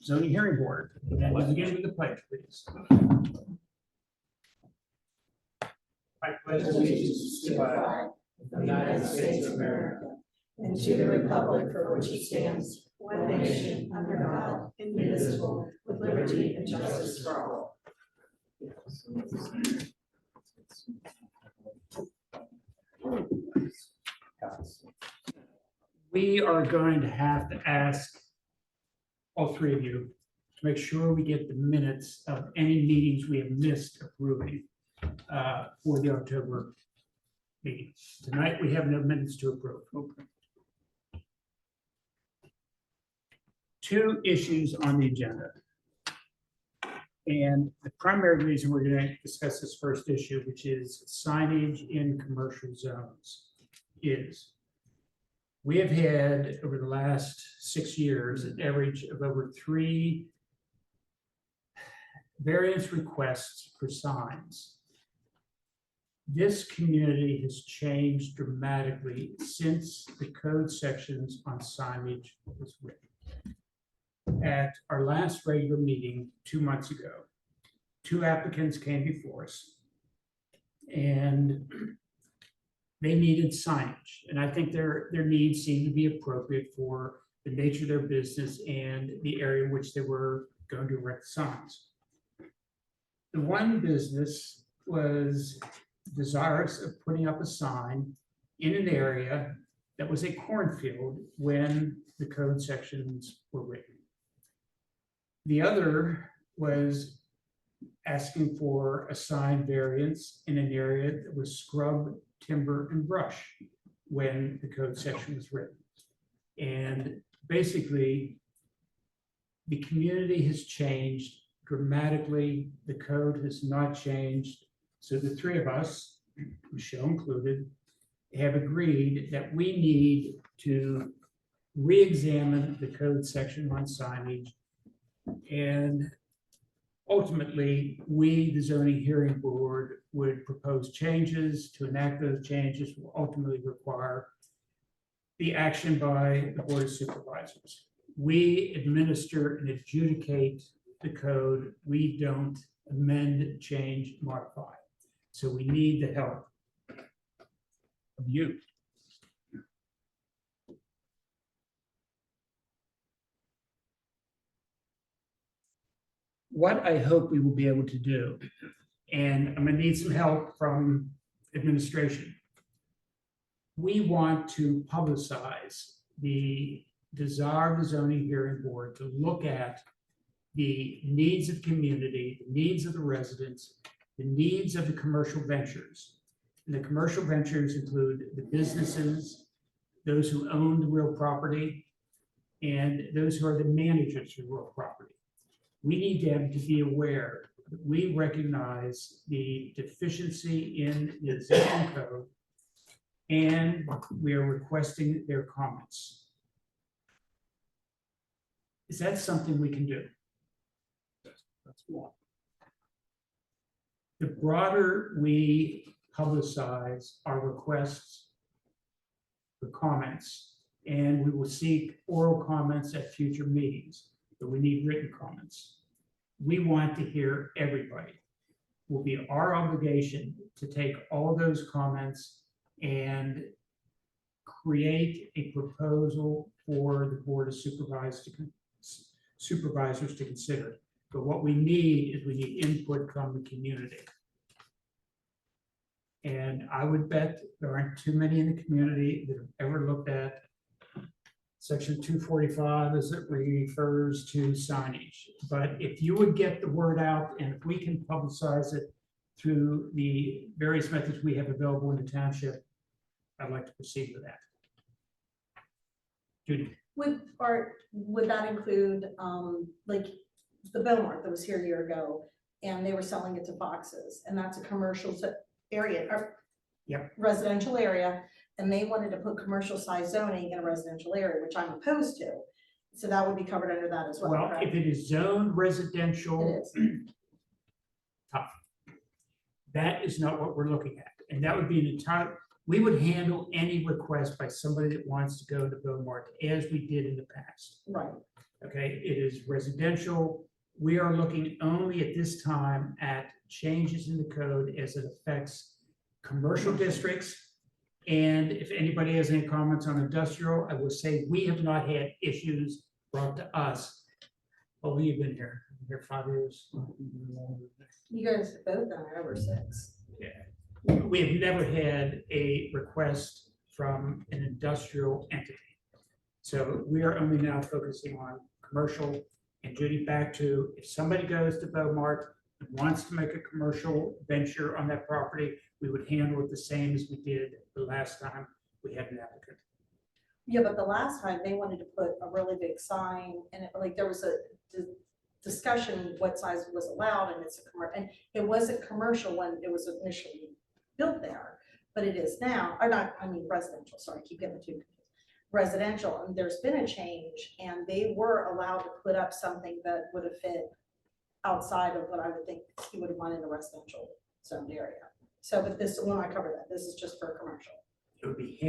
Zoning Hearing Board. And we begin with the pledge, please. I pledge allegiance to the flag of the United States of America, and to the republic for which it stands, one nation, under God, indivisible, with liberty and justice for all. We are going to have to ask all three of you to make sure we get the minutes of any meetings we have missed approving for the October meeting. Tonight, we have no minutes to approve. Two issues on the agenda. And the primary reason we're going to discuss this first issue, which is signage in commercial zones, is we have had over the last 6 years an average of over 3 variance requests for signs. This community has changed dramatically since the code sections on signage was written. At our last regular meeting 2 months ago, 2 applicants came before us and they needed signage. And I think their needs seemed to be appropriate for the nature of their business and the area in which they were going to erect signs. The one business was desirous of putting up a sign in an area that was a cornfield when the code sections were written. The other was asking for a sign variance in an area that was scrub, timber, and brush when the code section was written. And basically, the community has changed dramatically. The code has not changed. So the three of us, Michelle included, have agreed that we need to re-examine the code section on signage. And ultimately, we, the Zoning Hearing Board, would propose changes. To enact those changes will ultimately require the action by the Board of Supervisors. We administer and adjudicate the code. We don't amend, change, modify. So we need the help of you. What I hope we will be able to do, and I'm going to need some help from administration. We want to publicize the desire of the Zoning Hearing Board to look at the needs of community, the needs of the residents, the needs of the commercial ventures. And the commercial ventures include the businesses, those who own the real property, and those who are the managers of real property. We need them to be aware that we recognize the deficiency in the zoning code, and we are requesting their comments. Is that something we can do? That's one. The broader we publicize our requests for comments, and we will seek oral comments at future meetings, but we need written comments. We want to hear everybody. It will be our obligation to take all those comments and create a proposal for the Board of Supervisors to consider. But what we need is we need input from the community. And I would bet there aren't too many in the community that have ever looked at Section 245 as it refers to signage. But if you would get the word out, and if we can publicize it through the various methods we have available in the township, I'd like to proceed with that. Judy. Would that include like the Belmont that was here a year ago, and they were selling it to boxes, and that's a commercial area or residential area, and they wanted to put commercial size zoning in a residential area, which I'm opposed to. So that would be covered under that as well. Well, correct? if it is zoned residential, It is. tough. That is not what we're looking at, and that would be an entire. We would handle any request by somebody that wants to go to Beaumont as we did in the past. Right, Okay, it is residential. We are looking only at this time at changes in the code as it affects commercial districts. And if anybody has any comments on industrial, I will say we have not had issues brought to us. Oh, we've been here, 5 years. you guys have both done it over 6. We have never had a request from an industrial entity. So we are only now focusing on commercial. And Judy, back to, if somebody goes to Beaumont and wants to make a commercial venture on that property, we would handle it the same as we did the last time we had an applicant. Yeah, but the last time they wanted to put a really big sign and it, like, there was a discussion what size was allowed, and it's a and it wasn't commercial when it was initially built there, but it is now, or not, I mean residential, sorry, I keep getting the two confused. Residential, and there's been a change, and they were allowed to put up something that would have fit outside of what I would think you would want in a residential zoned area. So, but this, when I cover that, this is just for commercial. It would be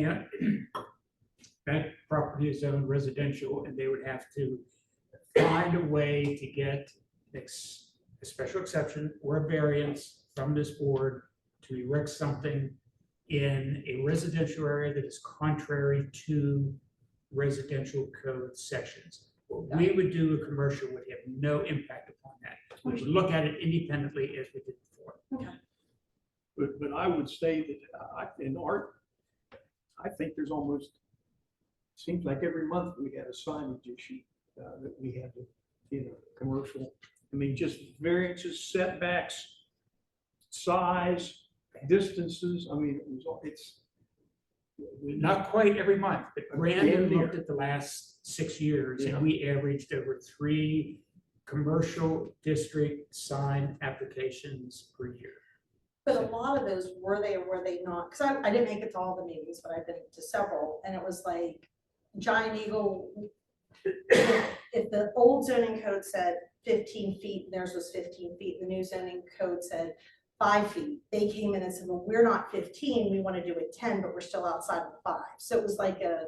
that property is zoned residential, and they would have to find a way to get a special exception or a variance from this board to erect something in a residential area that is contrary to residential code sections. What we would do a commercial would have no impact upon that. We would look at it independently as we did before. But I would say that in art, I think there's almost, seems like every month we had a signage issue that we had to, commercial. I mean, just variances, setbacks, size, distances. I mean, it's. Not quite every month, but Brandon Damn near. looked at the last 6 years, and we averaged over 3 commercial district sign applications per year. But a lot of those, were they not, because I didn't make it to all the meetings, but I've been to several, and it was like Giant Eagle. If the old zoning code said 15 feet, and theirs was 15 feet, the new zoning code said 5 feet. They came in and said, well, we're not 15, we want to do it 10, but we're still outside of the 5. So it was like a,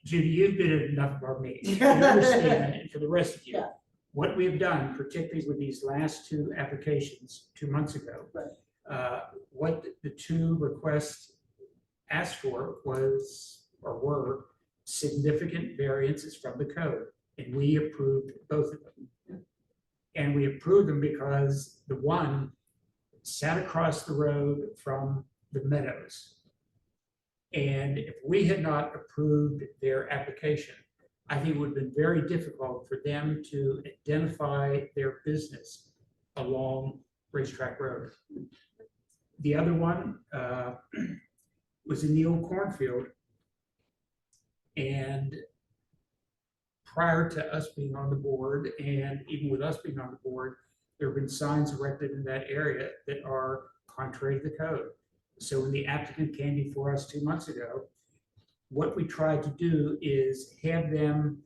Judy, you've been at enough of our meetings. You understand, and for the rest of you, Yeah. what we've done, particularly with these last 2 applications 2 months ago, what the 2 requests asked for was, or were, significant variances from the code, and we approved both of them. And we approved them because the one sat across the road from the Meadows. And if we had not approved their application, I think it would have been very difficult for them to identify their business along Racetrack Road. The other one was in the old cornfield. And prior to us being on the board, and even with us being on the board, there have been signs erected in that area that are contrary to the code. So when the applicant came before us 2 months ago, what we tried to do is have them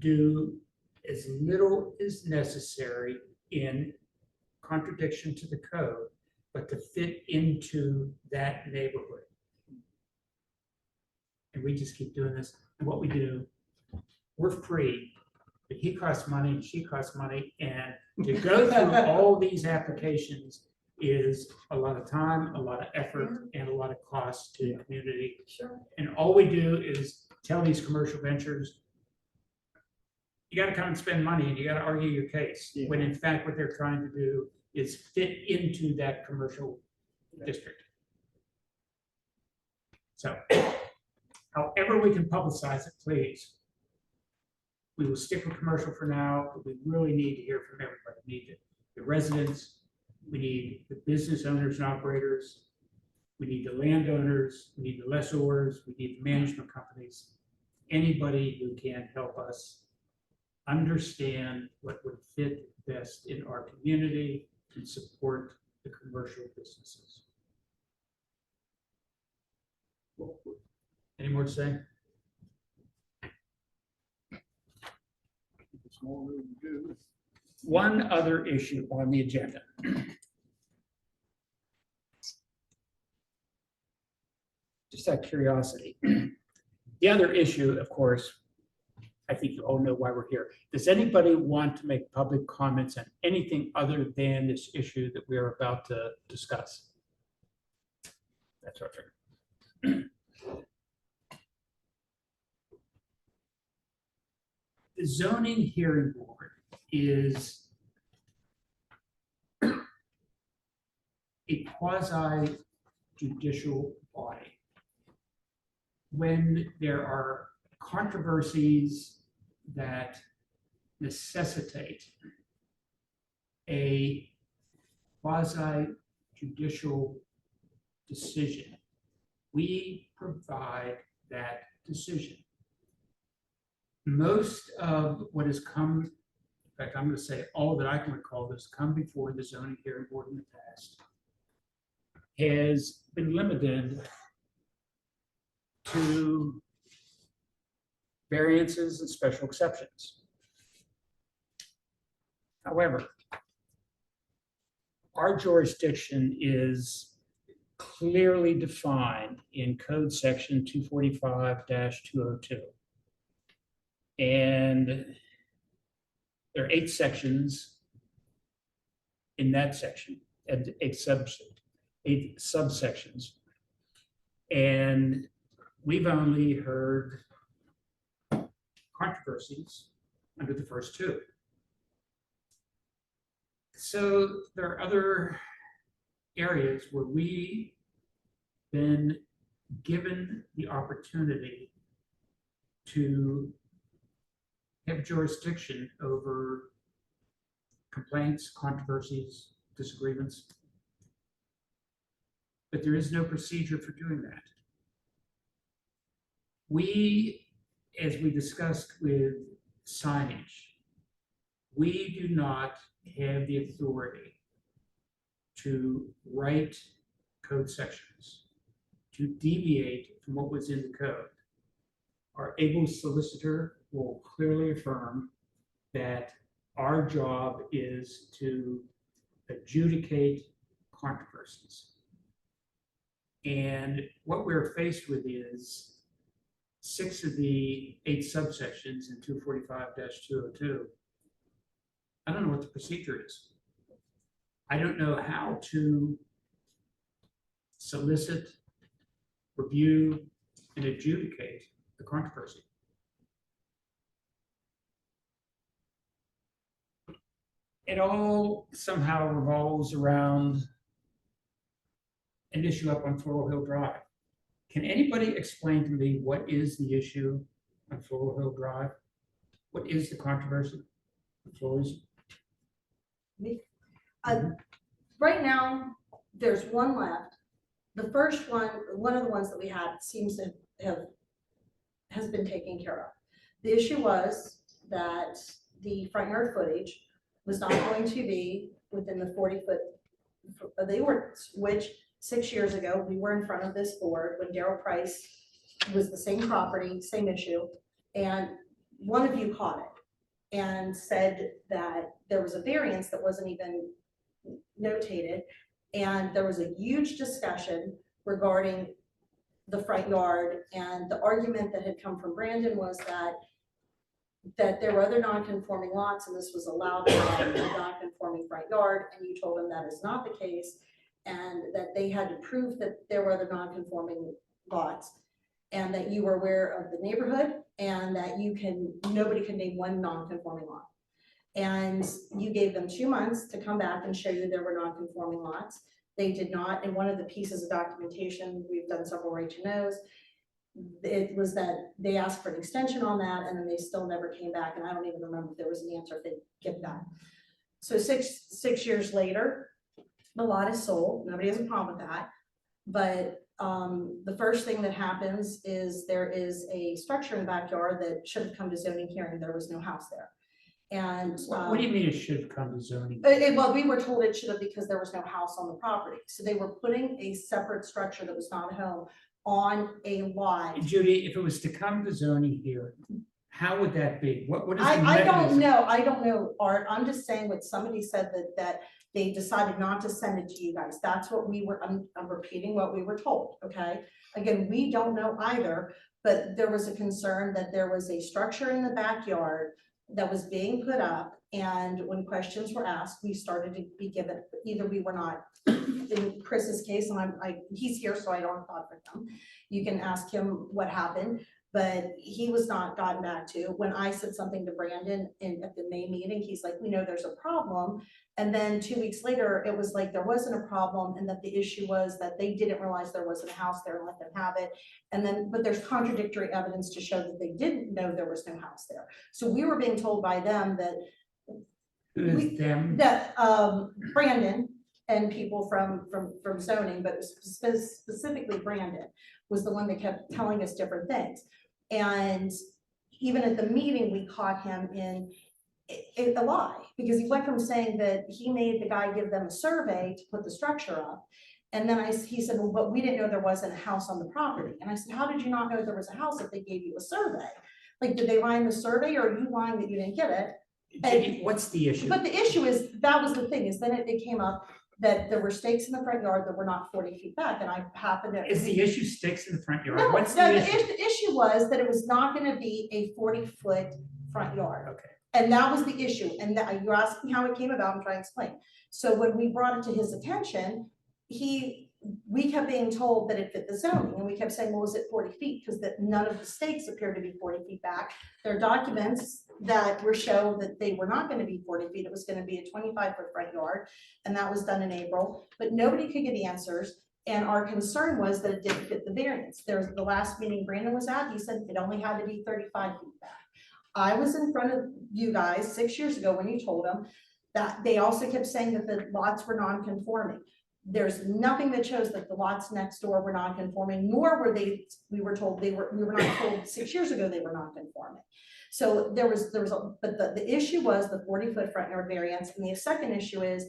do as little as necessary in contradiction to the code, but to fit into that neighborhood. And we just keep doing this. And what we do, we're free, but he costs money and she costs money. And to go through all these applications is a lot of time, a lot of effort, and a lot of cost to the community. sure. And all we do is tell these commercial ventures, you gotta come and spend money and you gotta argue your case. Yeah. When in fact, what they're trying to do is fit into that commercial district. So however we can publicize it, please. We will stick with commercial for now, but we really need to hear from everybody. We need the residents, we need the business owners and operators, we need the landowners, we need the lessors, we need the management companies. Anybody who can help us understand what would fit best in our community and support the commercial businesses. Any more to say? It's more room to do. One other issue on the agenda. just out of curiosity. The other issue, of course, I think you all know why we're here. Does anybody want to make public comments on anything other than this issue that we are about to discuss? That's our turn. The zoning hearing board is a quasi judicial body. When there are controversies that necessitate a quasi judicial decision, we provide that decision. Most of what has come, in fact, I'm going to say all that I can recall that's come before the zoning hearing board in the past has been limited to variances and special exceptions. However, our jurisdiction is clearly defined in Code Section 245-202. And there are 8 sections in that section, and 8 subsections. And we've only heard controversies under the first 2. So there are other areas where we've been given the opportunity to have jurisdiction over complaints, controversies, disagreements. But there is no procedure for doing that. We, as we discussed with signage, we do not have the authority to write code sections, to deviate from what was in the code. Our able solicitor will clearly affirm that our job is to adjudicate controversies. And what we're faced with is 6 of the 8 subsections in 245-202. I don't know what the procedure is. I don't know how to solicit, review, and adjudicate the controversy. It all somehow revolves around an issue up on Floral Hill Drive. Can anybody explain to me what is the issue on Floral Hill Drive? What is the controversy? The floor is. Right now, there's one left. The first one of the ones that we had seems to has been taken care of. The issue was that the front yard footage was not going to be within the 40-foot of the ordinance, which 6 years ago, we were in front of this board when Darryl Price was the same property, same issue, and one of you caught it and said that there was a variance that wasn't even notated, and there was a huge discussion regarding the front yard, and the argument that had come from Brandon was that there were other non-conforming lots and this was allowed to have a non-conforming front yard, and you told him that is not the case, and that they had to prove that there were other non-conforming lots, and that you were aware of the neighborhood, and that nobody can name one non-conforming lot. And you gave them 2 months to come back and show you there were non-conforming lots. They did not. And one of the pieces of documentation, we've done several right to knows, it was that they asked for an extension on that, and then they still never came back. And I don't even remember if there was an answer if they get that. So six years later, the lot is sold. Nobody has a problem with that. But the first thing that happens is there is a structure in the backyard that should have come to zoning hearing. There was no house there. And What do you mean it should have come to zoning? well, we were told it should have because there was no house on the property. So they were putting a separate structure that was not a home on a lot. Judy, if it was to come to zoning here, How would that be? What is the I don't mechanism? know, I don't know, Art, I'm just saying what somebody said that they decided not to send it to you guys, that's what we were, I'm repeating what we were told, okay? Again, we don't know either, but there was a concern that there was a structure in the backyard that was being put up, and when questions were asked, we started to be given, either we were not, in Chris's case, and he's here, so I don't talk with him, you can ask him what happened, but he was not gotten back to. When I said something to Brandon at the May meeting, he's like, we know there's a problem. And then 2 weeks later, it was like there wasn't a problem and that the issue was that they didn't realize there wasn't a house there and let them have it. And then, but there's contradictory evidence to show that they didn't know there was no house there. So we were being told by them that Who is them? Brandon and people from zoning, but specifically Brandon was the one that kept telling us different things. And even at the meeting, we caught him in a lie, because he went from saying that he made the guy give them a survey to put the structure up. And then he said, well, but we didn't know there wasn't a house on the property. And I said, how did you not know there was a house if they gave you a survey? Like, did they lie in the survey, or are you lying that you didn't get it? What's the issue? But the issue is, that was the thing, is then it came up that there were stakes in the front yard that were not 40 feet back, and I happened to. Is the issue sticks in the front yard? No, What's no, the the issue? the issue was that it was not gonna be a 40-foot front yard. Okay. And that was the issue, and that, you're asking how it came about, I'm trying to explain. So when we brought it to his attention, we kept being told that it fit the zoning, and we kept saying, well, was it 40 feet? Because that none of the stakes appeared to be 40 feet back. There are documents that were shown that they were not gonna be 40 feet, it was gonna be a 25-foot front yard, and that was done in April, but nobody could get answers. And our concern was that it didn't fit the variance. There's the last meeting Brandon was at, he said it only had to be 35 feet back. I was in front of you guys 6 years ago when you told them that they also kept saying that the lots were non-conforming. There's nothing that shows that the lots next door were non-conforming, nor were they, we were not told 6 years ago they were non-conforming. So but the issue was the 40-foot front yard variance, and the second issue is,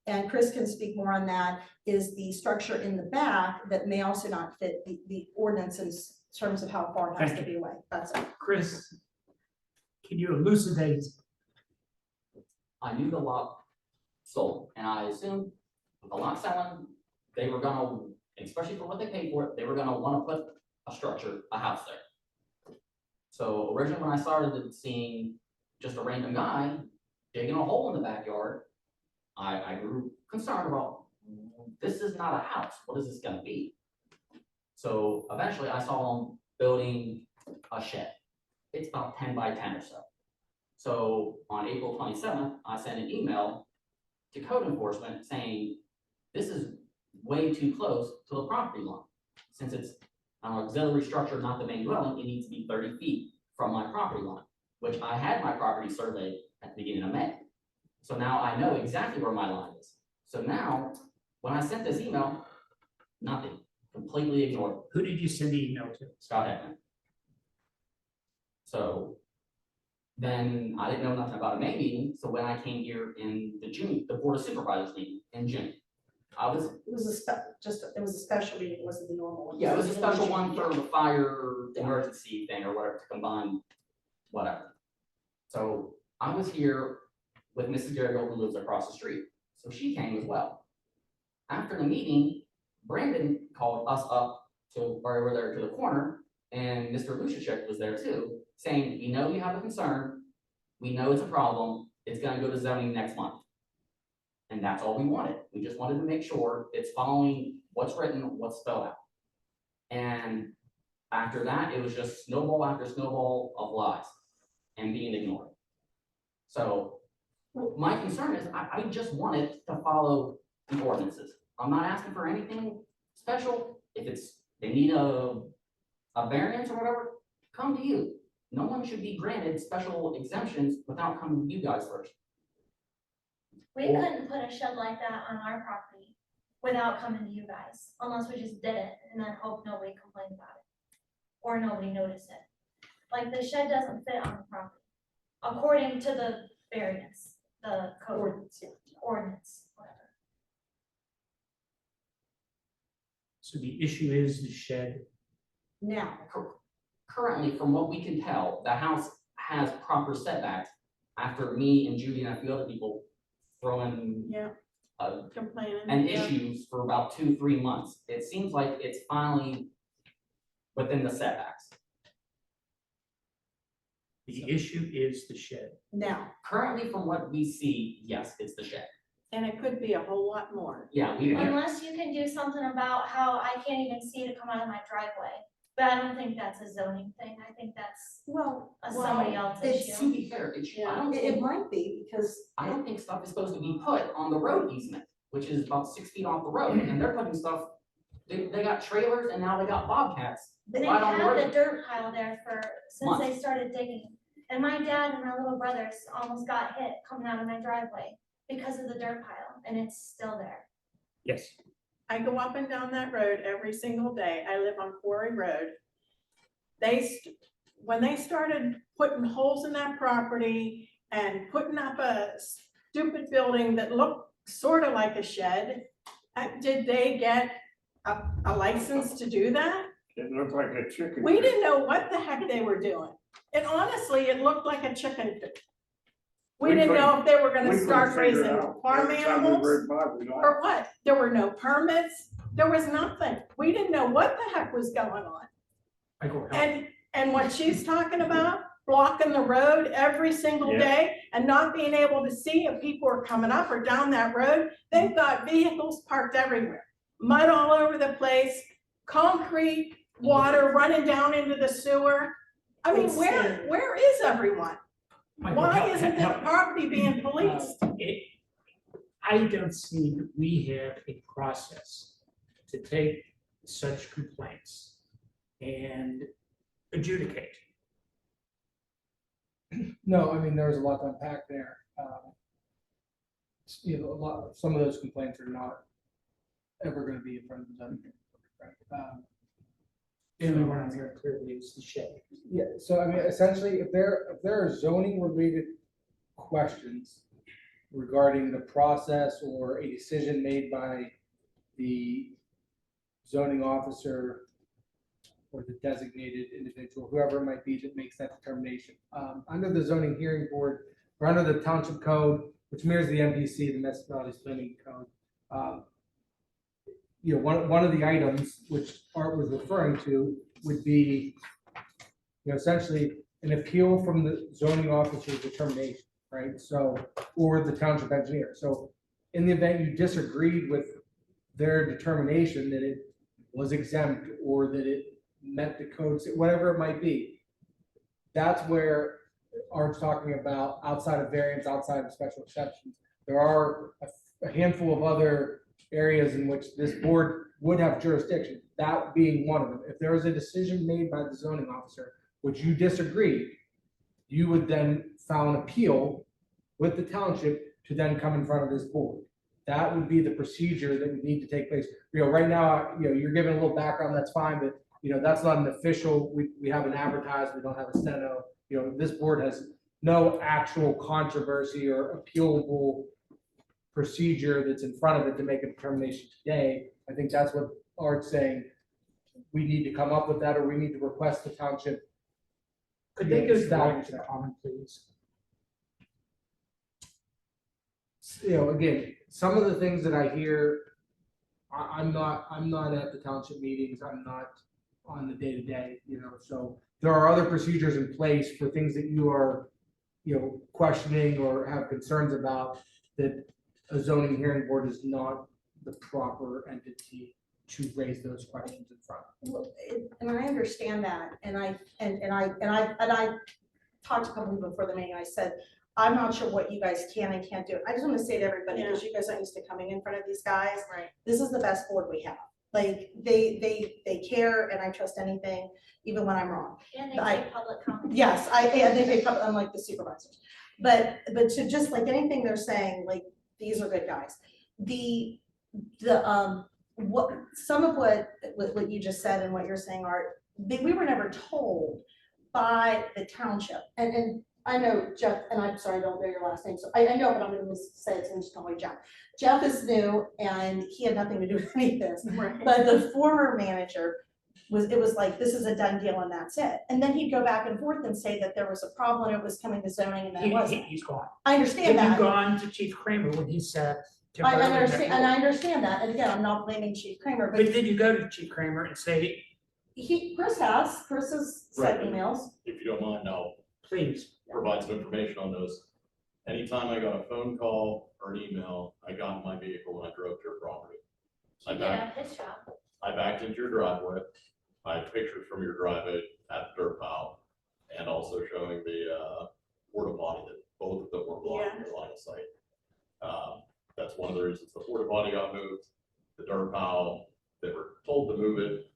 and Chris can speak more on that, is the structure in the back that may also not fit the ordinance in terms of how far it has to be away. That's it. Chris, can you elucidate? I knew the lot sold, and I assumed with the lot selling, they were gonna, especially for what they paid for it, they were gonna wanna put a structure, a house there. So originally, when I started seeing just a random guy digging a hole in the backyard, I grew concerned about, this is not a house, what is this gonna be? So eventually I saw them building a shed. It's about 10 by 10 or so. So on April 27th, I sent an email to code enforcement saying, this is way too close to the property line. Since it's an auxiliary structure, not the main dwelling, it needs to be 30 feet from my property line, which I had my property surveyed at the beginning of May. So now I know exactly where my line is. So now, when I sent this email, nothing, completely ignored. Who did you send the email to? Scott Heckman. So then I didn't know nothing about a May meeting, so when I came here in the Board of Supervisors meeting in June, It was a special meeting, it wasn't the normal one. it was a special one for the fire emergency thing or whatever, to combine whatever. So I was here with Mrs. Garrigo, who lives across the street, so she came as well. After the meeting, Brandon called us up to where we were there to the corner, and Mr. Lucic was there too, saying, we know you have a concern, we know it's a problem, it's gonna go to zoning next month. And that's all we wanted. We just wanted to make sure it's following what's written, what's spelled out. And after that, it was just snowball after snowball of lies and being ignored. So my concern is I just wanted to follow the ordinances. I'm not asking for anything special. If they need a variance or whatever, come to you. No one should be granted special exemptions without coming to you guys first. We couldn't put a shed like that on our property without coming to you guys, unless we just did it and then hope nobody complained about it. Or nobody noticed it. Like, the shed doesn't fit on the property, according to the variance, the code ordinance, whatever. So the issue is the shed. Now, Currently, from what we can tell, the house has proper setbacks after me and Judy and a few other people throwing Yeah, complaining. and yeah. issues for about 2-3 months. It seems like it's finally within the setbacks. The issue is the shed. Now, Currently, from what we see, yes, it's the shed. And it could be a whole lot more. Yeah, we, Unless you can do something about how I can't even see to come out of my driveway. But I don't think that's a zoning thing. I think that's well, a somebody else's it's- to issue. be fair, it should, Yeah. I don't it think, might be because I don't think stuff is supposed to be put on the road easement, which is about 6 feet off the road, and they're putting stuff, they got trailers and now they got bobcats. They right on the had road. the dirt pile there since they Months. started digging. And my dad and my little brothers almost got hit coming out of my driveway because of the dirt pile, and it's still there. Yes. I go up and down that road every single day. I live on Quarry Road. When they started putting holes in that property and putting up a stupid building that looked sort of like a shed, did they get a license to do that? It looked like a chicken. We didn't know what the heck they were doing. And honestly, it looked like a chicken coop. We We didn't know if they were We gonna couldn't start figure raising it out. farm Every time we animals rode by, we laughed. or what. There were no permits. There was nothing. We didn't know what the heck was going on. I go help. And what she's talking about, blocking the road every single Yeah. day and not being able to see if people are coming up or down that road, they've got vehicles parked everywhere. Mud all over the place, concrete, water running down into the sewer. I mean, Insane. where is everyone? Michael, Why help- isn't this help- property being policed? I don't see that we have a process to take such complaints and adjudicate. No, I mean, there was a lot to unpack there. You know, some of those complaints are not ever gonna be in front of the zoning board, right? The only one I'm hearing clearly is the shed. Yeah, so I mean, essentially, if there are zoning related questions regarding the process or a decision made by the zoning officer or the designated individual, whoever it might be that makes that determination, under the zoning hearing board or under the township code, which mirrors the MPC, the municipalities planning code, you know, one of the items which Art was referring to would be, you know, essentially an appeal from the zoning officer's determination, right? So, or the township engineer. So in the event you disagreed with their determination that it was exempt or that it met the codes, whatever it might be, that's where Art's talking about outside of variance, outside of special exceptions. There are a handful of other areas in which this board would have jurisdiction, that being one of them. If there was a decision made by the zoning officer, which you disagreed, you would then file an appeal with the township to then come in front of this board. That would be the procedure that would need to take place. You know, right now, you know, you're giving a little background, that's fine, but you know, that's not an official, we haven't advertised, we don't have a steno. You know, this board has no actual controversy or appealable procedure that's in front of it to make a determination today. I think that's what Art's saying. We need to come up with that, or we need to request the township. Could they go Establish direct to that. common, please? You know, again, some of the things that I hear, I'm not at the township meetings, I'm not on the day-to-day, you know, so there are other procedures in place for things that you are, you know, questioning or have concerns about, that a zoning hearing board is not the proper entity to raise those questions in front. Well, and I understand that, and I talked to a couple people before the meeting, I said, I'm not sure what you guys can and can't do. I just want to say to everybody, because you guys aren't used to coming in front of these guys, Right. this is the best board we have. Like, they care, and I trust anything, even when I'm wrong. And they I- take public comment. Yes, and they come, unlike the supervisors. But to just like anything they're saying, like, these are good guys. What, some of what you just said and what you're saying are, we were never told by the township. And I know Jeff, and I'm sorry, I don't know your last name, so I know, but I'm gonna say it, so I'm just calling Jeff. Jeff is new and he had nothing to do with any of this. Right. But the former manager it was like, this is a done deal and that's it. And then he'd go back and forth and say that there was a problem, and it was coming to zoning and then it wasn't. He's gone. I Have understand you that. gone to Chief Kramer when he said? I understand, and I understand that. And again, I'm not blaming Chief Kramer, But but did you go to Chief Kramer and say, Chris has sent Right. emails. If you don't mind, I'll please? provide some information on those. Anytime I got a phone call or an email, I got in my vehicle and I drove to your property. I backed, Yeah, his job. I backed into your driveway. I have pictures from your driveway at the dirt pile and also showing the porta potty that both of them were blocking your line of sight. That's one of the reasons the porta potty got moved. The dirt pile, they were told to move it.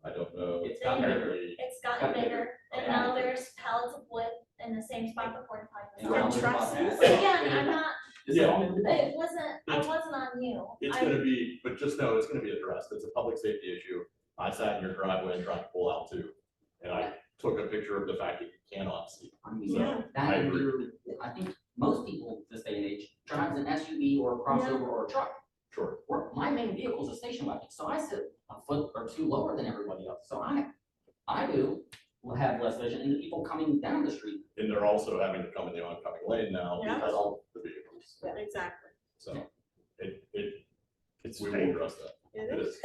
I don't know. It's gotten bigger. apparently- It's gotten bigger, and now there's pallets of wood in the same spot the porta potty And was. now there's about trusses. half. Again, I'm not, Yeah. it wasn't, I wasn't on you. It's I- gonna be, but just know it's gonna be addressed. It's a public safety issue. I sat in your driveway and tried to pull out too. And I took a picture of the fact that you cannot see. I mean, So, that I and agree. you're, I think most people this day and age drives an SUV or a crossover or a truck. Sure. Where my main vehicle is a station wagon, so I sit a foot or two lower than everybody else, so I do have less vision, and the people coming down the street, And they're also having to come in the oncoming lane now Yeah. because of the vehicles. Exactly. So It's we will address that. It is.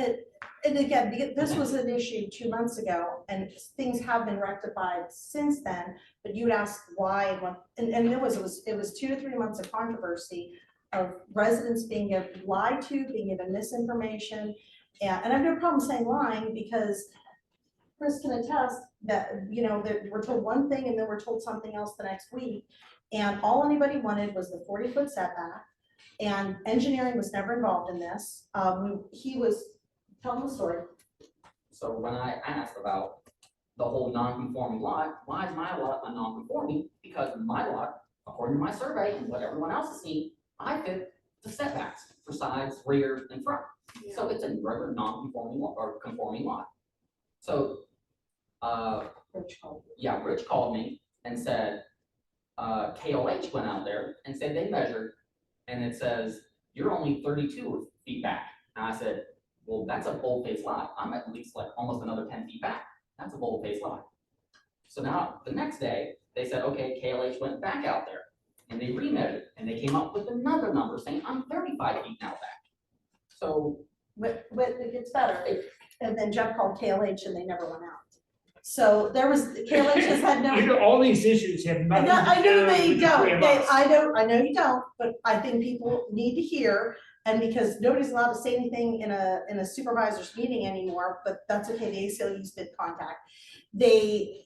And again, this was an issue 2 months ago, and things have been rectified since then, but you'd ask why, and it was 2 to 3 months of controversy of residents being lied to, being given misinformation, and I have no problem saying lying, because Chris can attest that, that we're told one thing and then we're told something else the next week, and all anybody wanted was the 40-foot setback, and engineering was never involved in this. He was, tell them the story. so when I asked about the whole non-conforming lot, why is my lot a non-conforming? Because my lot, according to my survey and what everyone else has seen, I fit the setbacks for sides, rear, and front. So it's a regular non-conforming lot or conforming lot. So, yeah, Rich called me and said, KLH went out there and said they measured, and it says, you're only 32 feet back. And I said, well, that's a bold-faced lot. I'm at least like almost another 10 feet back. That's a bold-faced lot. So now, the next day, they said, okay, KLH went back out there, and they remeasured, and they came up with another number saying, I'm 35 feet now back. So, But it gets better, and then Jeff called KLH and they never went out. So there was, KLH has had no. All these issues have I nothing know, I to know do they with the three don't, of they, us. I know you don't, but I think people need to hear, and because nobody's allowed to say anything in a supervisor's meeting anymore, but that's okay, the ACLU's did contact. This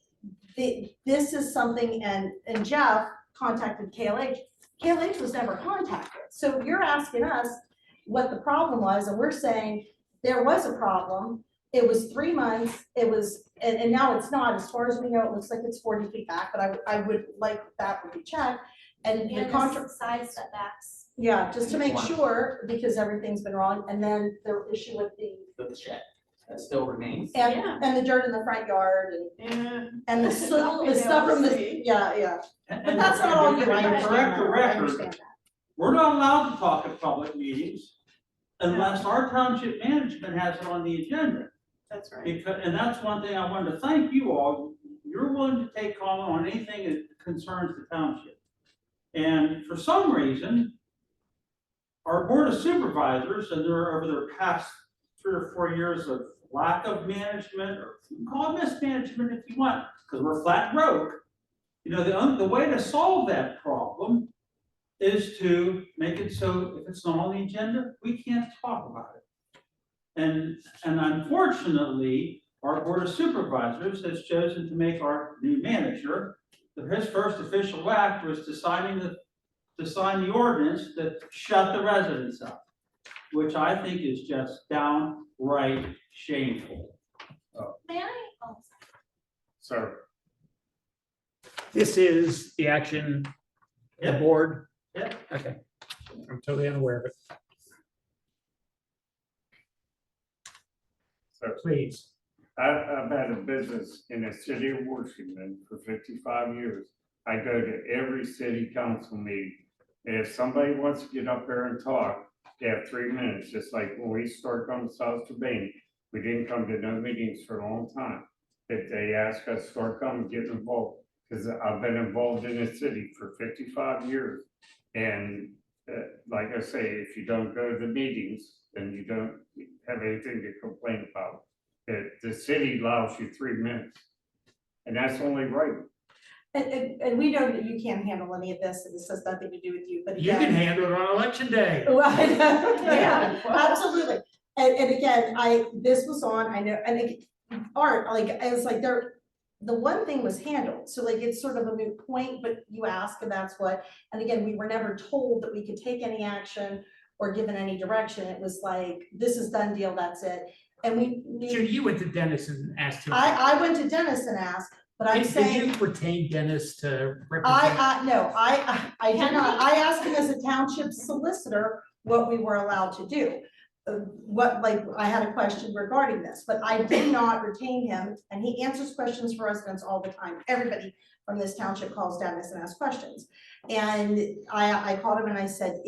is something, and Jeff contacted KLH. KLH was never contacted, so you're asking us what the problem was, and we're saying there was a problem. It was 3 months, it was, and now it's not, as far as we know, it looks like it's 40 feet back, but I would like that would be checked. And the And contract, the side setbacks. yeah, just to make Wow. sure, because everything's been wrong, and then the issue with the shed, that still remains. Yeah. and the dirt in the front yard, and the Not being stuff able from to the, see. yeah. But that's not all you, I To correct understand the that, I record, understand that. we're not allowed to talk at public meetings unless our township management has it on the agenda. That's right. Because, and that's one thing I wanted to thank you all. You're willing to take comment on anything that concerns the township. And for some reason, our board of supervisors, and they're over their past 3 or 4 years of lack of management, or you can call it mismanagement if you want, because we're flat broke. The way to solve that problem is to make it so if it's not on the agenda, we can't talk about it. And unfortunately, our board of supervisors has chosen to make our new manager, his first official act was to sign the ordinance that shut the residents up, which I think is just downright shameful. May I? Oh, So this is the action, the Yeah. board? Yeah. Okay, I'm totally unaware of it. So Please. I've had a business in the city of Washington for 55 years. I go to every city council meeting. If somebody wants to get up there and talk, they have 3 minutes, just like when we start on South Sabine. We didn't come to no meetings for a long time. If they ask us, start coming, get involved, because I've been involved in the city for 55 years. And like I say, if you don't go to the meetings, then you don't have anything to complain about. The city allows you 3 minutes. And that's only right. And we know that you can't handle any of this, and this has nothing to do with you, but You can again. handle it on election day. Well, yeah, absolutely. And again, this was on, I know, and Art, like, I was like, the one thing was handled, so like, it's sort of a moot point, but you ask, and that's what, and again, we were never told that we could take any action or given any direction. It was like, this is done deal, that's it. And So you went to Dennis and asked him. I went to Dennis and asked, but I'm saying. Did you retain Dennis to represent? No, I did not. I asked him as a township solicitor what we were allowed to do. I had a question regarding this, but I did not retain him, and he answers questions for residents all the time. Everybody from this township calls Dennis and asks questions. And I called him and I said,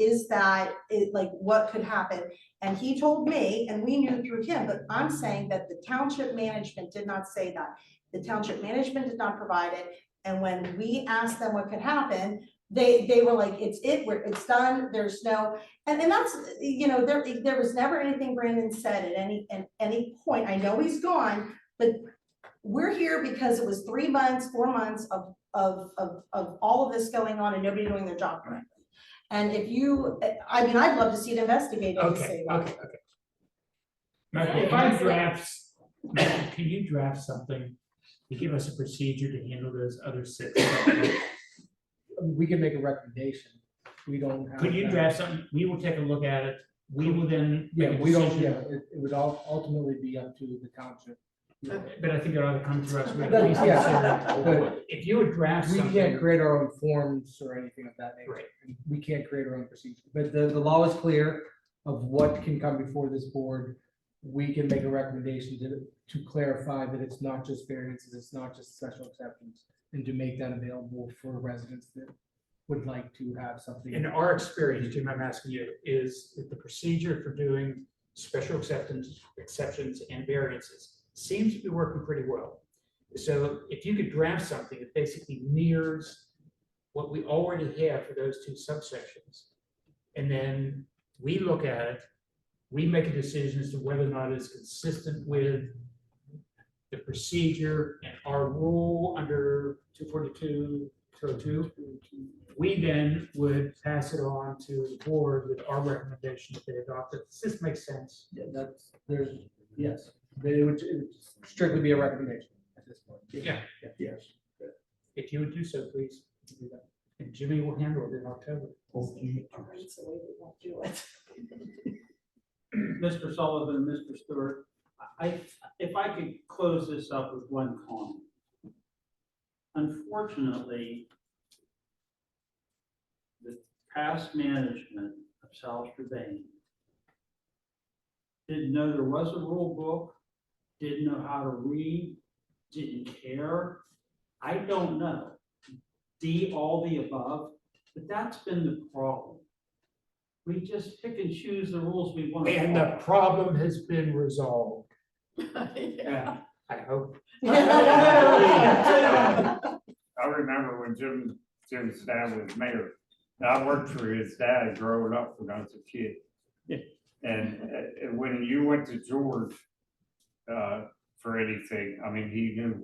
like, what could happen? And he told me, and we knew through him, but I'm saying that the township management did not say that. The township management did not provide it, and when we asked them what could happen, they were like, it's done, there's no, and that's, you know, there was never anything Brandon said at any point. I know he's gone, but we're here because it was 3 months, 4 months of all of this going on and nobody doing their job correctly. And if you, I mean, I'd love to see it investigated. Okay. Michael, can you draft something to give us a procedure to handle those other 6? We can make a recommendation. We don't have. Could you that. draft something? We will take a look at it. We will then. Yeah, make a we don't, decision. yeah, it would ultimately be up to the township. But I think it ought to come to us. We But, at least yeah, consider- but If you would draft we something. can't create our own forms or anything of that nature. Right. We can't create our own procedure, but the law is clear of what can come before this board. We can make a recommendation to clarify that it's not just variances, it's not just special exceptions, and to make that available for residents that would like to have something. In our experience, Jim, I'm asking you, is that the procedure for doing special exceptions and variances seems to be working pretty well. So if you could draft something that basically mirrors what we already have for those 2 subsections, and then we look at it, we make a decision as to whether or not it's consistent with the procedure and our rule under 242, we then would pass it on to the board with our recommendation if they adopt it. Does this make sense? Yeah, yes, but it would strictly be a recommendation at this point. Yeah. Yes. If you would do so, please. Do that. And Jimmy will handle it in October. Alright, so we won't do it. Mr. Sullivan and Mr. Stewart, if I could close this up with one comment. Unfortunately, the past management of South Strabane didn't know there was a rule book, didn't know how to read, didn't care. I don't know. All the above, but that's been the problem. We just pick and choose the rules we want. And the problem has been resolved. Yeah. I hope. I remember when Jim's dad was mayor. I worked for his dad growing up when I was a kid. And when you went to George for anything, I mean, he knew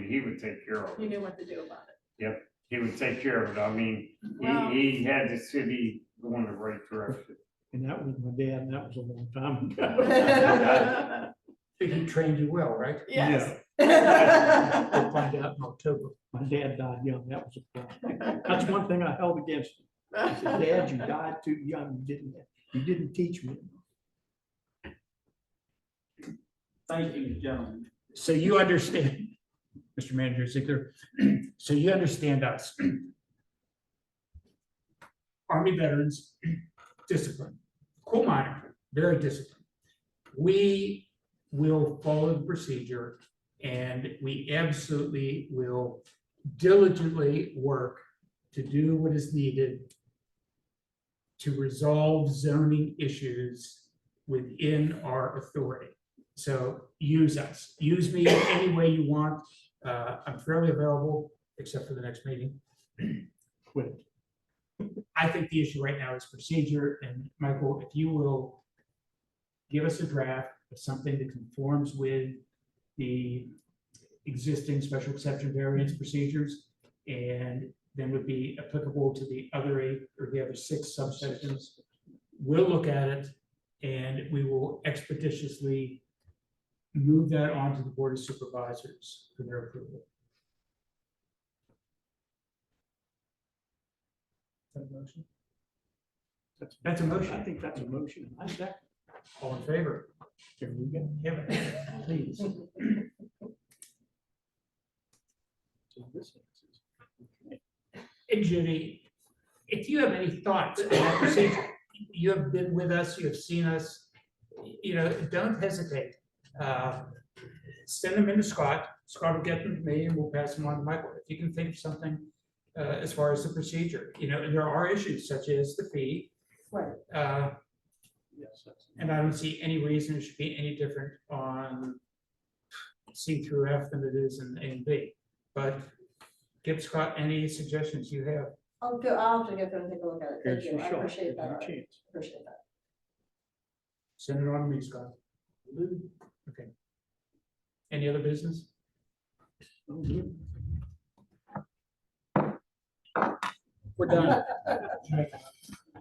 he would take care of You it. knew what to do about it. Yep, he would take care of it. I mean, Wow. he had the city going the right direction. And that was my dad, and that was a long time ago. He trained you well, right? Yes. We'll find out in October. My dad died young, that was a problem. That's one thing I held against him. I said, Dad, you died too young, you didn't teach me. Thank you, gentlemen. So you understand, Mr. Manager Ziegler, so you understand us. Army veterans, discipline. Coal miner, very disciplined. We will follow the procedure and we absolutely will diligently work to do what is needed to resolve zoning issues within our authority. So use us, use me any way you want. I'm fairly available, except for the next meeting. Quit. I think the issue right now is procedure, and Michael, if you will give us a draft of something that conforms with the existing special exception variance procedures, and then would be applicable to the other 8 or the other 6 subsections. We'll look at it, and we will expeditiously move that on to the Board of Supervisors for their approval. Is that a motion? That's a motion. I think that's a motion. I second. All in favor? Here we go. Yeah, please. So this is- And Judy, if you have any thoughts on that procedure, you have been with us, you have seen us, don't hesitate. Send them in to Scott. Scott will get them to me and we'll pass them on to Michael. If you can think of something as far as the procedure, there are issues such as the fee. Right. Yes, that's. And I don't see any reason it should be any different on C through F than it is in A and B. But give Scott any suggestions you have. I'll have to get there and take a look at it. Thank Here's you. your I shot. appreciate Here's that. your Art. chance. Appreciate that. Send it on to me, Scott. Okay. Any other business? Oh, good. We're done.